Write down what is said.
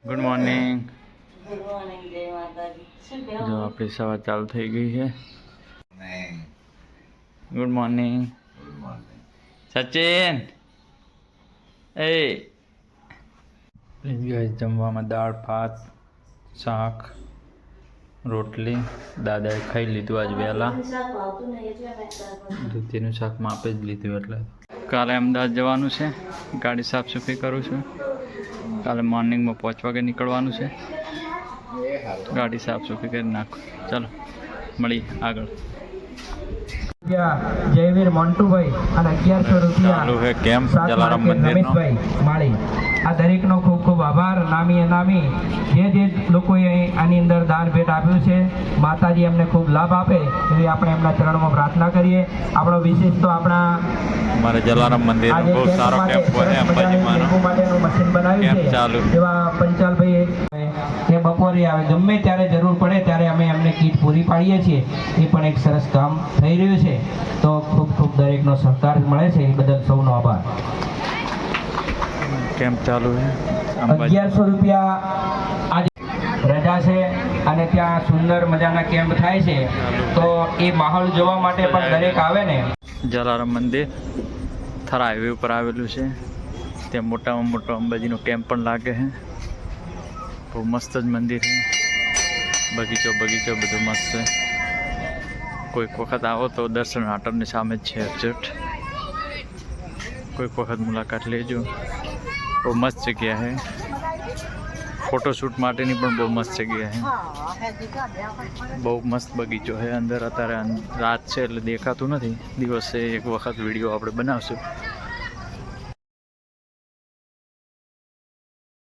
Good morning. Good morning, જય માતાજી. શું જો કહેવું? આપણી સવાર ચાલુ થઈ ગઈ છે. Good morning Sachin. એ જમવામાં દાળ ભાત શાક રોટલી. દાદાએ ખાઈ લીધું આજ વહેલા. શાક ભાવતું નહીં એટલે મેં દાળ ભાત. દૂધીનું શાક માપે જ લીધું એટલે. કાલે અમદાવાદ જવાનું છે, ગાડી સાફ સફાઈ કરું છું. કાલે મોર્નિંગમાં 5 વાગે નીકળવાનું છે. ગાડી સાફ સફાઈ કરી નાખો. ચાલો મળીએ આગળ. જયવીર મોન્ટુભાઈ અને 1100 ચાલુ છે કેમ્પ જલારામ મંદિરનો. રમેશભાઈ માળી, આ દરેકનો ખૂબ ખૂબ આભાર. નામી અનામી જે લોકોએ આની અંદર દાન ભેટ આપ્યું છે, માતાજી એમને ખૂબ લાભ આપે એવી આપણે એમના ચરણમાં પ્રાર્થના કરીએ. આપણો વિશેષ તો આપણા અમારે જલારામ મંદિરનો બહુ સારો કેમ્પ હોય અંબાજીમાંનો માટેનું મશીન બનાવ્યું કેમ્પ છે. ચાલુ. એવા પંચાલભાઈ એ બપોરે આવે, ગમે ત્યારે જરૂર પડે ત્યારે અમે એમને કીટ પૂરી પાડીએ છીએ. એ પણ એક સરસ કામ થઈ રહ્યું છે. તો ખૂબ ખૂબ દરેકનો સહકાર મળે છે, એ બદલ સૌનો આભાર. કેમ્પ ચાલુ છે 1100 રૂપિયા આજે રજા છે અને ત્યાં સુંદર મજાના કેમ્પ થાય છે. તો એ માહોલ જોવા માટે પણ દરેક આવે ને. જલારામ મંદિર થરા હાઈવે ઉપર આવેલું છે. ત્યાં મોટામાં મોટો અંબાજીનો કેમ્પ પણ લાગે છે. બહુ મસ્ત જ મંદિર છે. બગીચો બધું મસ્ત છે. કોઈક વખત આવો તો દર્શન હાટરની સામે જ છે એક્ઝેક્ટ. કોઈક વખત મુલાકાત લેજો. બહુ મસ્ત જગ્યા છે. ફોટોશૂટ માટેની પણ બહુ મસ્ત જગ્યા છે. બહુ મસ્ત બગીચો છે અંદર. અત્યારે રાત છે એટલે દેખાતું નથી. દિવસે એક વખત વિડીયો આપણે બનાવશું.